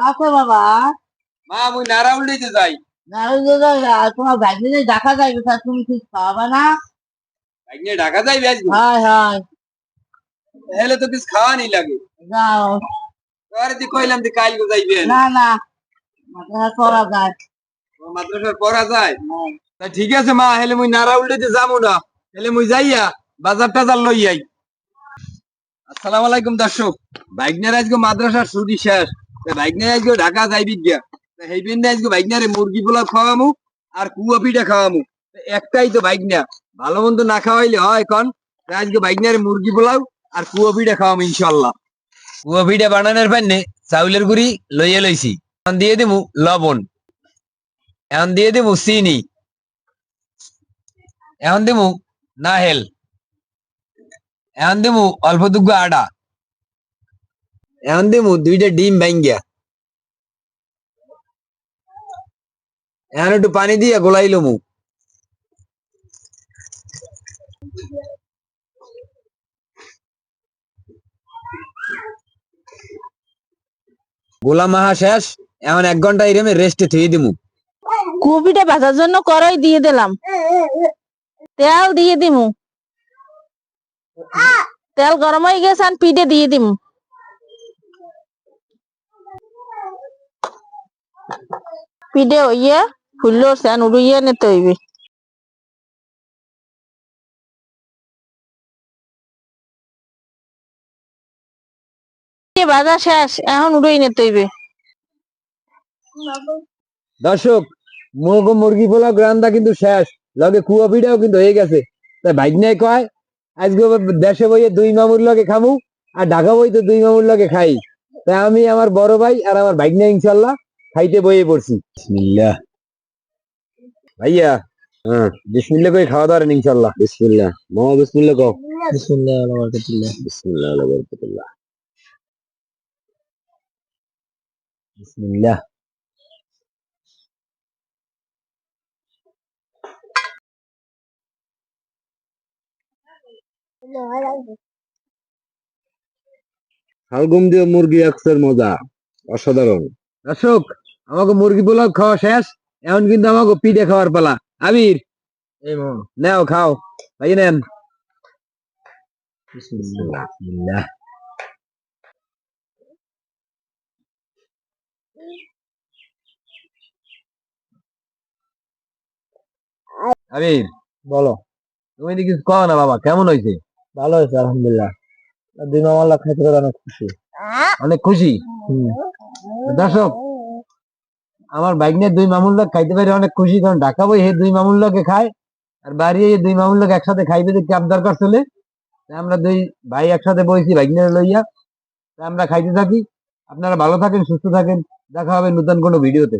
আছে বাবা। মা মুই নারাউলিতে যাই। তোমার ভাগ্নে দেখা যায় তুমি কিছু খাওয়াবা না? ভাগ্নে ঢাকা যাইবে আজকে? হয় হয়। তাহলে তো কিছু খাওয়া নি লাগে। যাও। তোরে দি কইলাম যে কাল গো যাইবে। না না, মাদ্রাসা পড়া যায়। মাদ্রাসায় পড়া যায়? তা ঠিক আছে মা, হেলে মুই নারাউলিতে যাবো না, হেলে মুই যাইয়া বাজার টাজার লই আই। আসসালামু আলাইকুম দর্শক। ভাগ্নের আজকে মাদ্রাসার ছুটি শেষ, ভাগ্নে আজকে ঢাকা যাইবি গিয়া। সেই বিন্দে আজকে ভাগ্নারে মুরগি পোলাও খাওয়ামু আর কুয়া পিঠা খাওয়ামু। একটাই তো ভাগ্না, ভালো মন্দ না খাওয়াইলে হয় কন? আজকে ভাগ্নারে মুরগি পোলাও আর কুয়া পিঠা খাওয়ামু ইনশাল্লাহ। কুয়া পিঠা বানানোর পান্নে চাউলের গুড়ি লইয়া লইছি, এখন দিয়ে দিমু লবণ, এখন দিয়ে দিমু চিনি, এখন দিমু নাহেল, এখন দিমু অল্প দুগ্গ আডা, এখন দিমু 2টা ডিম ভাঙ্গিয়া, এখন একটু পানি দিয়া গোলাই লমু। গোলা মাহা শেষ, এখন 1 ঘন্টা এরমে রেস্টে থুয়ে দিমু। কপিটা ভাজার জন্য কড়াই দিয়ে দিলাম, তেল দিয়ে দিমু, তেল গরম হয়ে গেছে আর পিঠে দিয়ে দিমু। পিঠে হইয়ে ফুললো সেন উড়িয়ে নিতে হইবে। ভাজা শেষ, এখন উড়িয়ে নিতে হইবে। দর্শক, মুরগি পোলাও রান্দা কিন্তু শেষ, লগে কুয়া পিঠাও কিন্তু হয়ে গেছে। তাই ভাগ্নে কয় আজকে দেশে বইয়ে 2 মামুর লগে খামু আর ঢাকা বই তো 2 মামুর লগে খাই। তাই আমি আমার বড় ভাই আর আমার ভাগ্নে ইনশাল্লাহ খাইতে বইয়ে পড়ছি। বিসমিল্লাহ ভাইয়া, হ্যাঁ বিসমিল্লাহ কই খাওয়া দাওয়া ইনশাল্লাহ। বিসমিল্লাহ মামা, বিসমিল্লাহ কও। বিসমিল্লাহ ওয়া বারাকাতুল্লাহ। বিসমিল্লাহ ওয়া বারাকাতুল্লাহ। বিসমিল্লাহ। হালগুম দিয়ে মুরগি একসের মজা অসাধারণ। দর্শক, আমাকে মুরগি পোলাও খাওয়া শেষ, এখন কিন্তু আমাকে পিঠে খাওয়ার পালা। আবির, এই মন নাও খাও ভাই, নেন। বিসমিল্লাহ। বিসমিল্লাহ। আবির, বলো। তুমি তো কিছু কও না বাবা, কেমন হয়েছে? ভালো হয়েছে আলহামদুলিল্লাহ। 2 মামলা খাইতে পেরে অনেক খুশি। অনেক খুশি। দর্শক, আমার ভাগ্নের 2 মামুর লোক খাইতে পারে অনেক খুশি, কারণ ঢাকা বই হে 2 মামুর লোকে খায় আর বাড়ি এই 2 মামুর লোক একসাথে খাইবে দেখতে আবদার করছিলে। আমরা 2 ভাই একসাথে বইছি ভাগ্নের লইয়া, আমরা খাইতে থাকি। আপনারা ভালো থাকেন, সুস্থ থাকেন, দেখা হবে নতুন কোনো ভিডিওতে।